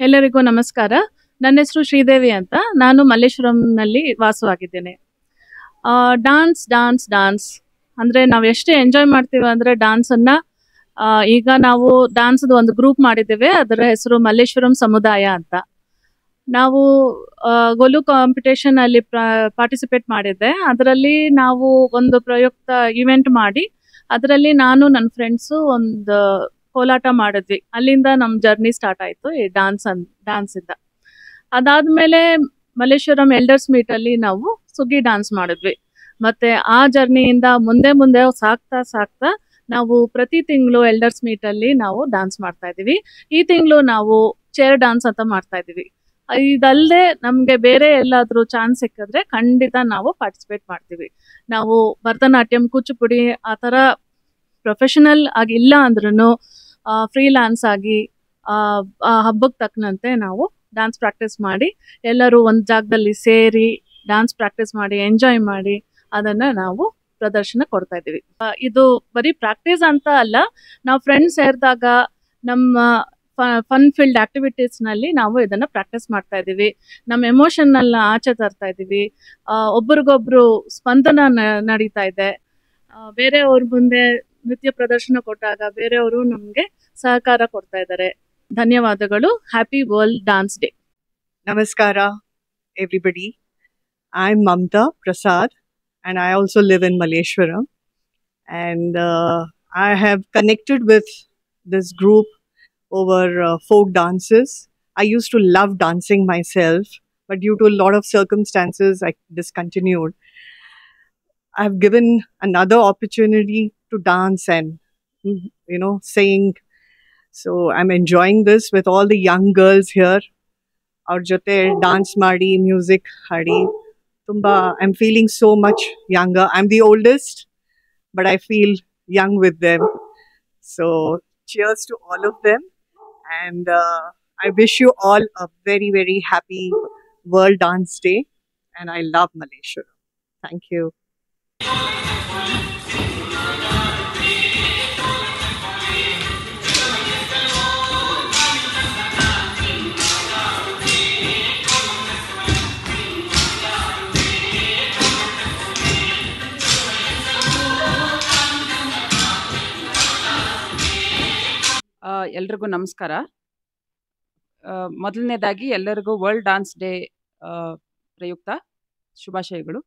ಎಲ್ಲರಿಗೂ ನಮಸ್ಕಾರ. ನನ್ನ ಹೆಸರು ಶ್ರೀದೇವಿ ಅಂತ. ನಾನು ಮಲ್ಲೇಶ್ವರಂನಲ್ಲಿ ವಾಸವಾಗಿದ್ದೇನೆ. ಡಾನ್ಸ್ ಡಾನ್ಸ್ ಡಾನ್ಸ್ ಅಂದರೆ ನಾವು ಎಷ್ಟು ಎಂಜಾಯ್ ಮಾಡ್ತೀವಿ ಅಂದರೆ ಡಾನ್ಸನ್ನು. ಈಗ ನಾವು ಡ್ಯಾನ್ಸ್ದು ಒಂದು ಗ್ರೂಪ್ ಮಾಡಿದ್ದೇವೆ. ಅದರ ಹೆಸರು ಮಲ್ಲೇಶ್ವರಂ ಸಮುದಾಯ ಅಂತ. ನಾವು ಗೊಲು ಕಾಂಪಿಟೇಷನಲ್ಲಿ ಪಾರ್ಟಿಸಿಪೇಟ್ ಮಾಡಿದ್ದೆ. ಅದರಲ್ಲಿ ನಾವು ಒಂದು ಪ್ರಯುಕ್ತ ಇವೆಂಟ್ ಮಾಡಿ ಅದರಲ್ಲಿ ನಾನು ನನ್ನ ಫ್ರೆಂಡ್ಸು ಒಂದು ಕೋಲಾಟ ಮಾಡಿದ್ವಿ. ಅಲ್ಲಿಂದ ನಮ್ಮ ಜರ್ನಿ ಸ್ಟಾರ್ಟ್ ಆಯಿತು ಈ ಡ್ಯಾನ್ಸಿಂದ. ಅದಾದಮೇಲೆ ಮಲ್ಲೇಶ್ವರಂ ಎಲ್ಡರ್ಸ್ ಮೀಟಲ್ಲಿ ನಾವು ಸುಗ್ಗಿ ಡ್ಯಾನ್ಸ್ ಮಾಡಿದ್ವಿ. ಮತ್ತು ಆ ಜರ್ನಿಯಿಂದ ಮುಂದೆ ಮುಂದೆ ಸಾಕ್ತಾ ನಾವು ಪ್ರತಿ ತಿಂಗಳು ಎಲ್ಡರ್ಸ್ ಮೀಟಲ್ಲಿ ನಾವು ಡ್ಯಾನ್ಸ್ ಮಾಡ್ತಾ ಇದ್ದೀವಿ. ಈ ತಿಂಗಳು ನಾವು ಚೇರ್ ಡ್ಯಾನ್ಸ್ ಅಂತ ಮಾಡ್ತಾ ಇದ್ದೀವಿ. ಇದಲ್ಲದೆ ನಮಗೆ ಬೇರೆ ಎಲ್ಲಾದರೂ ಚಾನ್ಸ್ ಸಿಕ್ಕಿದ್ರೆ ಖಂಡಿತ ನಾವು ಪಾರ್ಟಿಸಿಪೇಟ್ ಮಾಡ್ತೀವಿ. ನಾವು ಭರತನಾಟ್ಯಂ, ಕೂಚಿಪುಡಿ ಆ ಥರ ಪ್ರೊಫೆಷನಲ್ ಆಗಿ ಇಲ್ಲ ಅಂದ್ರೂ ಫ್ರೀಲಾನ್ಸ್ ಆಗಿ ಹಬ್ಬಕ್ಕೆ ತಕ್ಕನಂತೆ ನಾವು ಡ್ಯಾನ್ಸ್ ಪ್ರಾಕ್ಟೀಸ್ ಮಾಡಿ ಎಲ್ಲರೂ ಒಂದು ಜಾಗದಲ್ಲಿ ಸೇರಿ ಡ್ಯಾನ್ಸ್ ಪ್ರಾಕ್ಟೀಸ್ ಮಾಡಿ ಎಂಜಾಯ್ ಮಾಡಿ ಅದನ್ನು ನಾವು ಪ್ರದರ್ಶನ ಕೊಡ್ತಾ ಇದ್ದೀವಿ. ಇದು ಬರೀ ಪ್ರಾಕ್ಟೀಸ್ ಅಂತ ಅಲ್ಲ, ನಾವು ಫ್ರೆಂಡ್ಸ್ ಸೇರಿದಾಗ ನಮ್ಮ ಫನ್ ಫೀಲ್ಡ್ ಆಕ್ಟಿವಿಟೀಸ್ನಲ್ಲಿ ನಾವು ಇದನ್ನು ಪ್ರಾಕ್ಟೀಸ್ ಮಾಡ್ತಾ ಇದ್ದೀವಿ. ನಮ್ಮ ಎಮೋಷನ್ನ ಆಚೆ ತರ್ತಾ ಇದ್ದೀವಿ. ಒಬ್ರಿಗೊಬ್ರು ಸ್ಪಂದನ ನಡೀತಾ ಇದೆ. ಬೇರೆಯವ್ರ ಮುಂದೆ ನೃತ್ಯ ಪ್ರದರ್ಶನ ಕೊಟ್ಟಾಗ ಬೇರೆಯವರು ನಮಗೆ ಸಹಕಾರ ಕೊಡ್ತಾ ಇದ್ದಾರೆ. ಧನ್ಯವಾದಗಳು. Happy world dance day. Namaskara, everybody. I'm Mamta Prasad, and I also live in Malleshwaram. And I have connected with this group over folk dances. I used to love dancing myself, but due to a lot of circumstances, I discontinued. I've given another opportunity to dance and, sing. So I'm enjoying this with all the young girls here. Our jote dance ಮಾಡಿ music ಹಾಡಿ ತುಂಬಾ I'm feeling so much younger. I'm the oldest, but I feel young with them. So cheers to all of them, and I wish you all a very, very happy World Dance Day, and I love Malaysia. Thank you. ಎಲ್ರಿಗೂ ನಮಸ್ಕಾರ. ಮೊದಲನೇದಾಗಿ ಎಲ್ಲರಿಗೂ world dance day ಪ್ರಯುಕ್ತ ಶುಭಾಶಯಗಳು.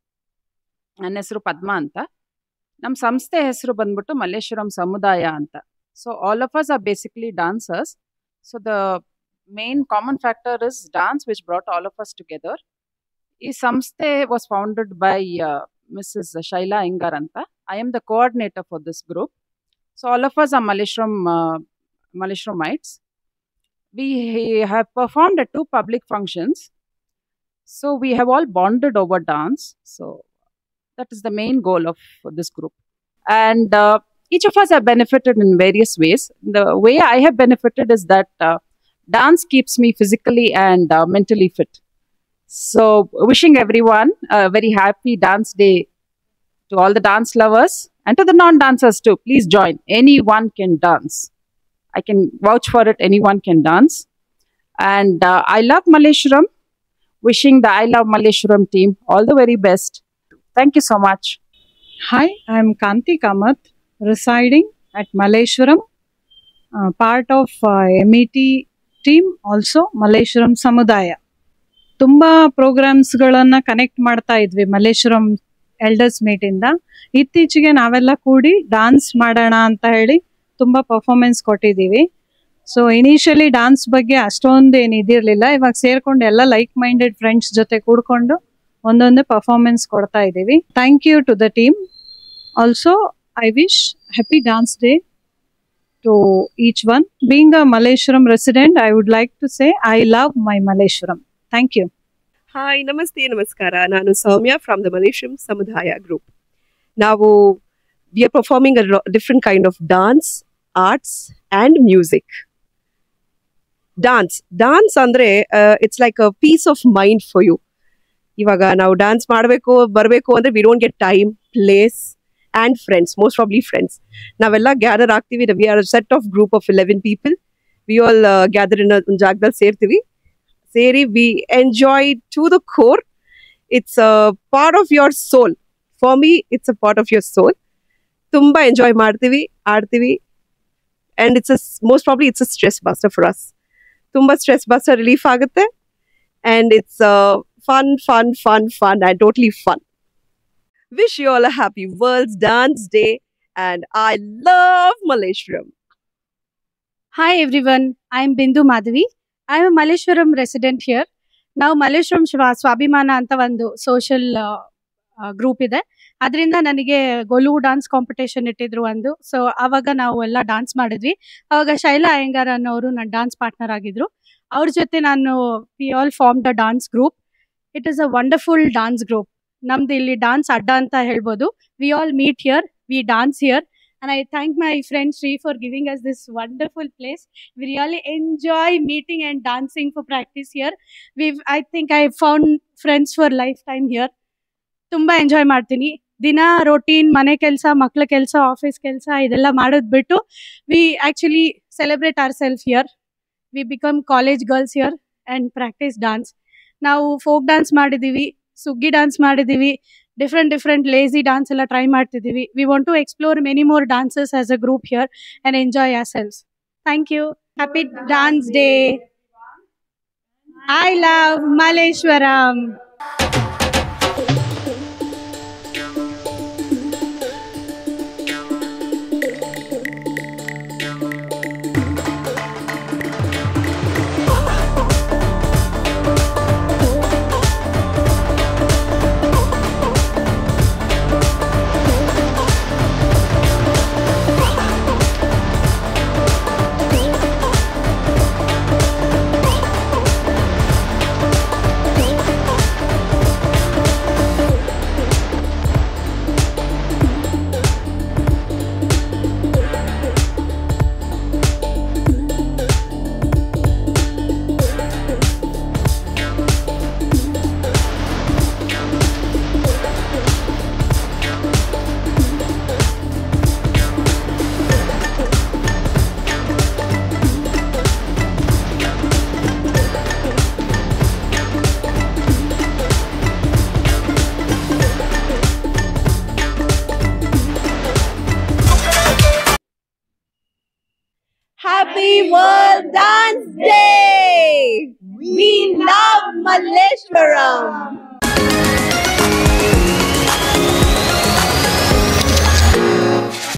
ನನ್ನ ಹೆಸರು ಪದ್ಮಾ ಅಂತ. ನಮ್ಮ ಸಂಸ್ಥೆ ಹೆಸರು ಬಂದ್ಬಿಟ್ಟು ಮಲ್ಲೇಶ್ವರಂ ಸಮುದಾಯ ಅಂತ. So all of us are basically dancers. So the main common factor is dance which brought all of us together. ಈ ಸಂಸ್ಥೆ was founded by Mrs Shaila Ingar ಅಂತ. I am the coordinator for this group. So all of us are Malleshramites. We have performed at 2 public functions. So we have all bonded over dance. So that is the main goal of this group. And each of us have benefited in various ways. The way I have benefited is that dance keeps me physically and mentally fit. So wishing everyone a very happy dance day to all the dance lovers. And to the non-dancers too, please join. Anyone can dance. I can vouch for it. Anyone can dance. And I love Malleshwaram. Wishing the I Love Malleshwaram team all the very best. Thank you so much. Hi, I am Kanti Kamath, residing at Malleshwaram, part of MET team, also Malleshwaram Samudaya. ತುಂಬಾ ಪ್ರೋಗ್ರಾಮ್ಸ್ಗಳನ್ನು connect ಮಾಡ್ತಾ ಇದ್ವಿ Malleshwaram elders ಮೀಟಿಂದ. ಇತ್ತೀಚೆಗೆ ನಾವೆಲ್ಲ ಕೂಡಿ dance ಮಾಡೋಣ ಅಂತ ಹೇಳಿ ತುಂಬ ಪರ್ಫಾರ್ಮೆನ್ಸ್ ಕೊಟ್ಟಿದ್ದೀವಿ. ಸೊ ಇನಿಷಿಯಲಿ ಡಾನ್ಸ್ ಬಗ್ಗೆ ಅಷ್ಟೊಂದು ಏನು ಇದಿರಲಿಲ್ಲ. ಇವಾಗ ಸೇರ್ಕೊಂಡು ಎಲ್ಲ ಲೈಕ್ ಮೈಂಡೆಡ್ ಫ್ರೆಂಡ್ಸ್ ಜೊತೆ ಕೂಡ್ಕೊಂಡು ಒಂದೊಂದೇ ಪರ್ಫಾರ್ಮೆನ್ಸ್ ಕೊಡ್ತಾ ಇದ್ದೀವಿ. Thank you to the team. Also I wish happy dance day to each one. Being a Malleshwaram resident, I would like to say I love my Malleshwaram. Thank you. Hi, Namaste, Namaskara. Nanu Soumya from the Malleshwaram Samudaya group. Now, we are performing a different kind of dance, arts and music. Dance andre, it's like a peace of mind for you. Ivaga now dance ಮಾಡಬೇಕು ಬರಬೇಕು ಅಂದ್ರೆ we don't get time, place and friends, most probably friends. ನಾವೆಲ್ಲ gather ಆಗ್ತೀವಿ. We are a set of group of 11 people we all gather in ಒಂದು ಜಾಗದಲ್ಲಿ ಸೇರಿ we enjoy to the core. It's a part of your soul. For me it's a part of your soul. ತುಂಬಾ enjoy ಮಾಡ್ತೀವಿ, ಆಡ್ತೀವಿ. And most probably it's a stress buster for us. ತುಂಬಾ stress buster relief ಆಗುತ್ತೆ. And it's fun and totally fun. Wish you all a happy World's Dance Day, and I love Malleshwaram. Hi everyone, I am Bindu Madhavi. I am a Malleshwaram resident here. Now Malleshwaram Swabhimana anta ಒಂದು social group ಇದೆ. ಅದರಿಂದ ನನಗೆ goal dance competition ಇಟ್ಟಿದ್ರು ಒಂದು. So ಆವಾಗ ನಾವು ಎಲ್ಲ dance ಮಾಡಿದ್ವಿ. ಆವಾಗ ಶೈಲಾ ಅಯ್ಯಂಗಾರ್ ಅನ್ನೋರು ನನ್ನ ಡಾನ್ಸ್ ಪಾರ್ಟ್ನರ್ ಆಗಿದ್ರು. ಅವ್ರ ಜೊತೆ ನಾನು we all formed a dance group. It is a wonderful dance group. ನಮ್ದು ಇಲ್ಲಿ ಡಾನ್ಸ್ ಅಡ್ಡ ಅಂತ ಹೇಳ್ಬೋದು. We all meet here, we dance here. And I thank my friend Sri for giving us this wonderful place. We really enjoy meeting and dancing for practice here. I think I found friends for lifetime here. ತುಂಬಾ enjoy ಮಾಡ್ತೀನಿ. ದಿನ routine, ಮನೆ ಕೆಲಸ, ಮಕ್ಳ ಕೆಲಸ, office ಕೆಲಸ ಇದೆಲ್ಲ ಮಾಡೋದು ಬಿಟ್ಟು we actually celebrate ourself here. We become college girls here and practice dance. ನಾವು ಫೋಕ್ ಡಾನ್ಸ್ ಮಾಡಿದ್ದೀವಿ, ಸುಗ್ಗಿ ಡಾನ್ಸ್ ಮಾಡಿದ್ದೀವಿ, ಡಿಫ್ರೆಂಟ್ ಲೇಸಿ ಡಾನ್ಸ್ ಎಲ್ಲ ಟ್ರೈ ಮಾಡ್ತಿದ್ದೀವಿ. We want to explore many more dances as a group here and enjoy ourselves. Thank you. Happy dance day. I love Malleshwaram. Happy World Dance Day! We love Malleshwaram!